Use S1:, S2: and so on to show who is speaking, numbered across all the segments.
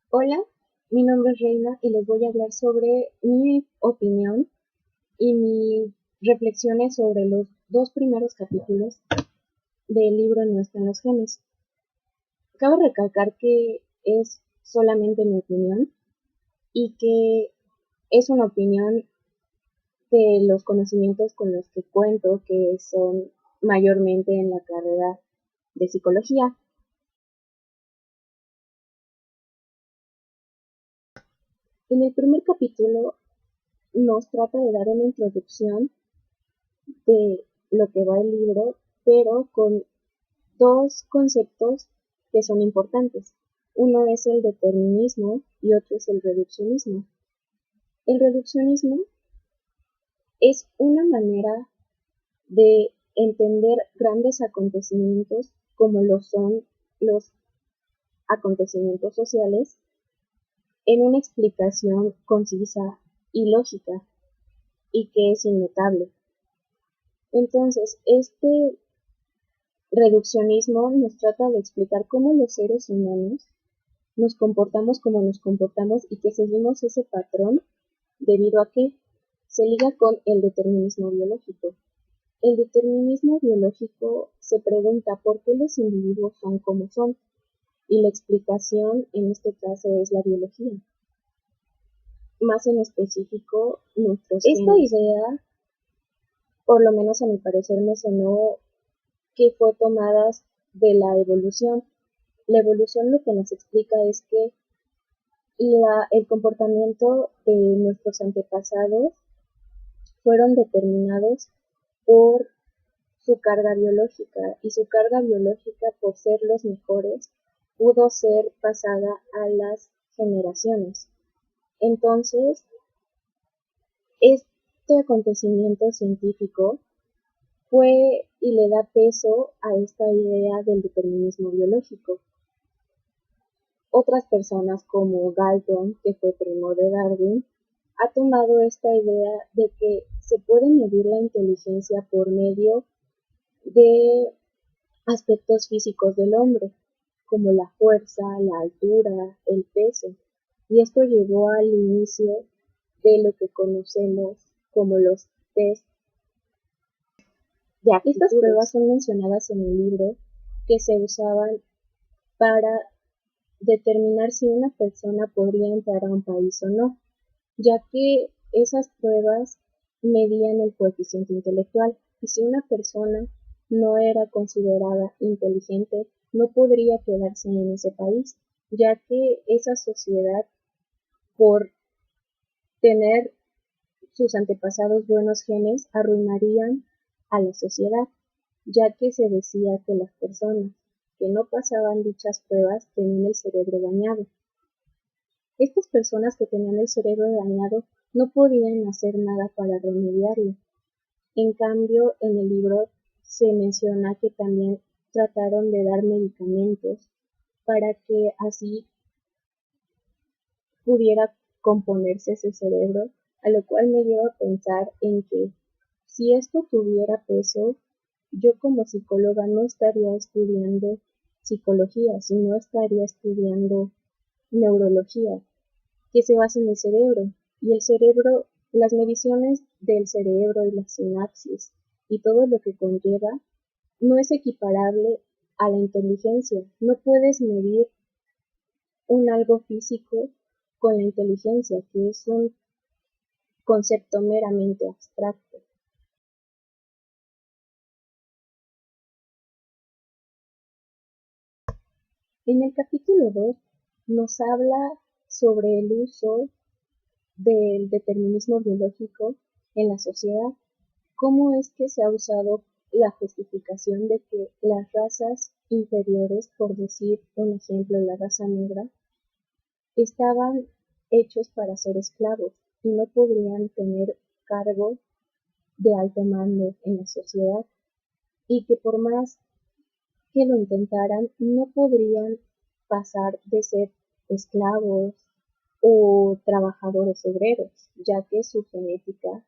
S1: Hola, mi nombre es Reina y les voy a hablar sobre mi opinión y mis reflexiones sobre los dos primeros capítulos del libro No están los genes. Cabe recalcar que es solamente mi opinión y que es una opinión de los conocimientos con los que cuento, que son mayormente en la carrera de psicología. En el primer capítulo nos trata de dar una introducción de lo que va el libro, pero con dos conceptos que son importantes. Uno es el determinismo y otro es el reduccionismo. El reduccionismo es una manera de entender grandes acontecimientos como lo son los acontecimientos sociales en una explicación concisa y lógica y que es inmutable. Entonces, este reduccionismo nos trata de explicar cómo los seres humanos nos comportamos como nos comportamos y que seguimos ese patrón debido a que se liga con el determinismo biológico. El determinismo biológico se pregunta por qué los individuos son como son y la explicación en este caso es la biología, más en específico nuestros genes. Esta idea, por lo menos a mi parecer, me sonó que fue tomada de la evolución. La evolución lo que nos explica es que el comportamiento de nuestros antepasados fueron determinados por su carga biológica y su carga biológica, por ser los mejores, pudo ser pasada a las generaciones. Entonces, este acontecimiento científico fue y le da peso a esta idea del determinismo biológico. Otras personas como Galton, que fue primo de Darwin, ha tomado esta idea de que se puede medir la inteligencia por medio de aspectos físicos del hombre, como la fuerza, la altura, el peso, y esto llevó al inicio de lo que conocemos como los test de aptitudes. Estas pruebas son mencionadas en el libro que se usaban para determinar si una persona podría entrar a un país o no, ya que esas pruebas medían el coeficiente intelectual y si una persona no era considerada inteligente, no podría quedarse en ese país, ya que esa sociedad, por tener sus antepasados buenos genes, arruinarían a la sociedad, ya que se decía que las personas que no pasaban dichas pruebas tenían el cerebro dañado. Estas personas que tenían el cerebro dañado no podían hacer nada para remediarlo. En cambio, en el libro se menciona que también trataron de dar medicamentos para que así pudiera componerse ese cerebro, a lo cual me dio a pensar en que si esto tuviera peso, yo como psicóloga no estaría estudiando psicología, sino estaría estudiando neurología, que se basa en el cerebro. Y el cerebro, las mediciones del cerebro y la sinapsis y todo lo que conlleva, no es equiparable a la inteligencia. No puedes medir un algo físico con la inteligencia, que es un concepto meramente abstracto. En el capítulo 2 nos habla sobre el uso del determinismo biológico en la sociedad, cómo es que se ha usado la justificación de que las razas inferiores, por decir un ejemplo, la raza negra, estaban hechos para ser esclavos y no podrían tener cargos de alto mando en la sociedad y que por más que lo intentaran no podrían pasar de ser esclavos o trabajadores obreros, ya que su genética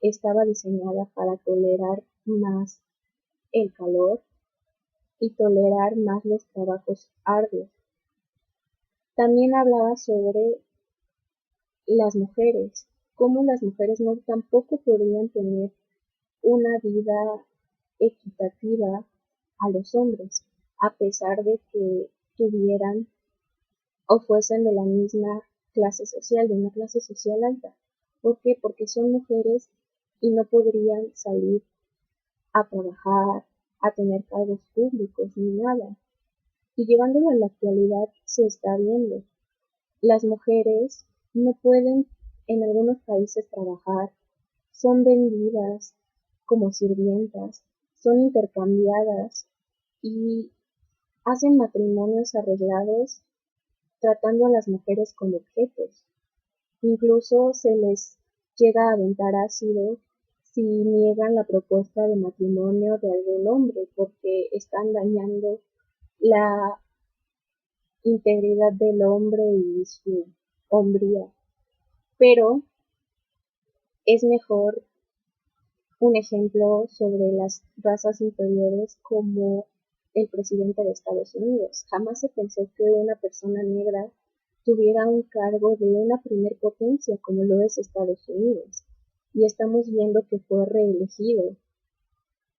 S1: estaba diseñada para tolerar más el calor y tolerar más los trabajos arduos. También hablaba sobre las mujeres, cómo las mujeres no tampoco podrían tener una vida equitativa a los hombres, a pesar de que tuvieran o fuesen de la misma clase social, de una clase social alta. ¿Por qué? Porque son mujeres y no podrían salir a trabajar, a tener cargos públicos ni nada. Y llevándolo a la actualidad se está viendo. Las mujeres no pueden en algunos países trabajar, son vendidas como sirvientas, son intercambiadas y hacen matrimonios arreglados tratando a las mujeres como objetos. Incluso se les llega a aventar ácido si niegan la propuesta de matrimonio de algún hombre, porque están dañando la integridad del hombre y su hombría. Pero es mejor un ejemplo sobre las razas inferiores como el presidente de Estados Unidos. Jamás se pensó que una persona negra tuviera un cargo de una primer potencia como lo es Estados Unidos. Y estamos viendo que fue reelegido.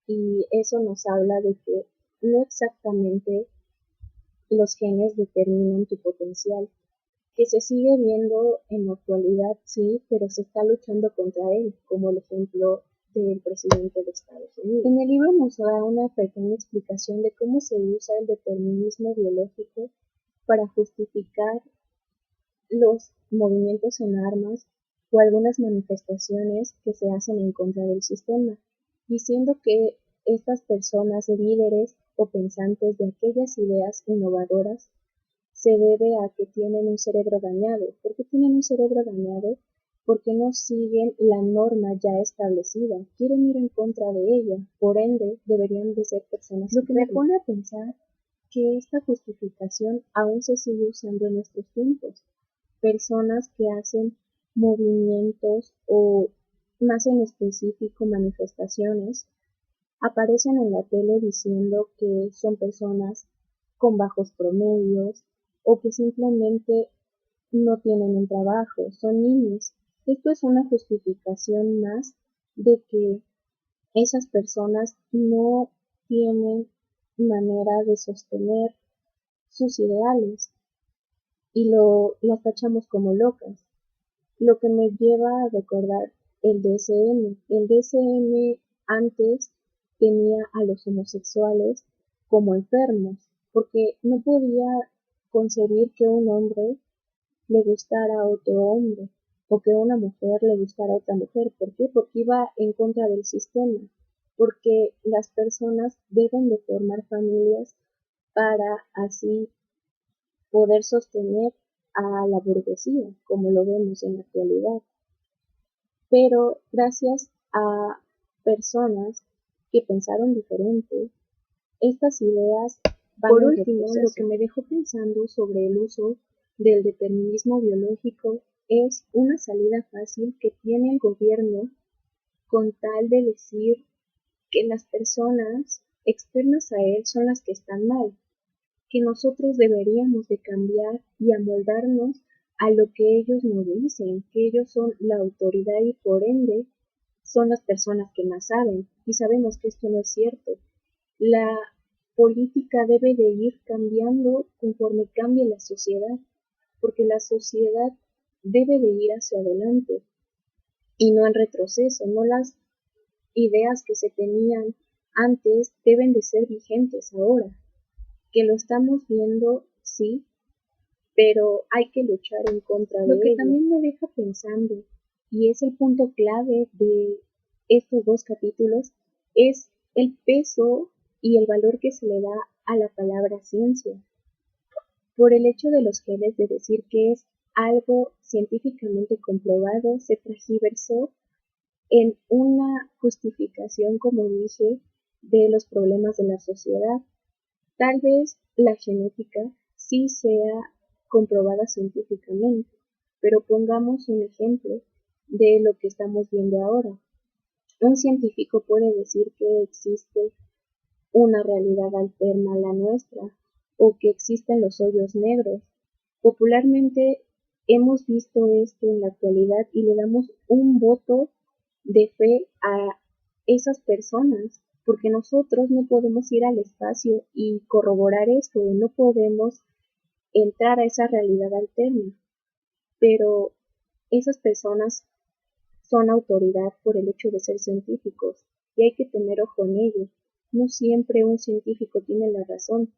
S1: Y eso nos habla de que no exactamente los genes determinan tu potencial, que se sigue viendo en la actualidad, sí, pero se está luchando contra él, como el ejemplo del presidente de Estados Unidos. En el libro nos da una pequeña explicación de cómo se usa el determinismo biológico para justificar los movimientos en armas o algunas manifestaciones que se hacen en contra del sistema, diciendo que estas personas líderes o pensantes de aquellas ideas innovadoras se debe a que tienen un cerebro dañado. ¿Por qué tienen un cerebro dañado? Porque no siguen la norma ya establecida, quieren ir en contra de ella, por ende deberían de ser personas. Lo que me pone a pensar que esta justificación aún se sigue usando en nuestros tiempos. Personas que hacen movimientos o más en específico manifestaciones aparecen en la tele diciendo que son personas con bajos promedios o que simplemente no tienen un trabajo, son niños. Esto es una justificación más de que esas personas no tienen manera de sostener sus ideales y las tachamos como locas. Lo que me lleva a recordar el DSM. El DSM antes tenía a los homosexuales como enfermos, porque no podía concebir que un hombre le gustara a otro hombre o que una mujer le gustara a otra mujer. ¿Por qué? Porque iba en contra del sistema, porque las personas deben de formar familias para así poder sostener a la burguesía, como lo vemos en la actualidad. Pero gracias a personas que pensaron diferente, estas ideas van. Por último, lo que me dejó pensando sobre el uso del determinismo biológico es una salida fácil que tiene el gobierno con tal de decir que las personas externas a él son las que están mal, que nosotros deberíamos de cambiar y amoldarnos a lo que ellos nos dicen, que ellos son la autoridad y por ende son las personas que más saben. Y sabemos que esto no es cierto. La política debe de ir cambiando conforme cambie la sociedad, porque la sociedad debe de ir hacia adelante y no en retroceso. No las ideas que se tenían antes deben de ser vigentes ahora. Que lo estamos viendo, sí, pero hay que luchar en contra de ello. Lo que también me deja pensando, y es el punto clave de estos dos capítulos, es el peso y el valor que se le da a la palabra ciencia. Por el hecho de los genes de decir que es algo científicamente comprobado, se transgiversó en una justificación, como dije, de los problemas de la sociedad. Tal vez la genética sí sea comprobada científicamente, pero pongamos un ejemplo de lo que estamos viendo ahora. Un científico puede decir que existe una realidad alterna a la nuestra o que existen los hoyos negros Popularmente hemos visto esto en la actualidad y le damos un voto de fe a esas personas, porque nosotros no podemos ir al espacio y corroborar esto, no podemos entrar a esa realidad alterna, pero esas personas son autoridad por el hecho de ser científicos y hay que tener ojo en ello. No siempre un científico tiene la razón,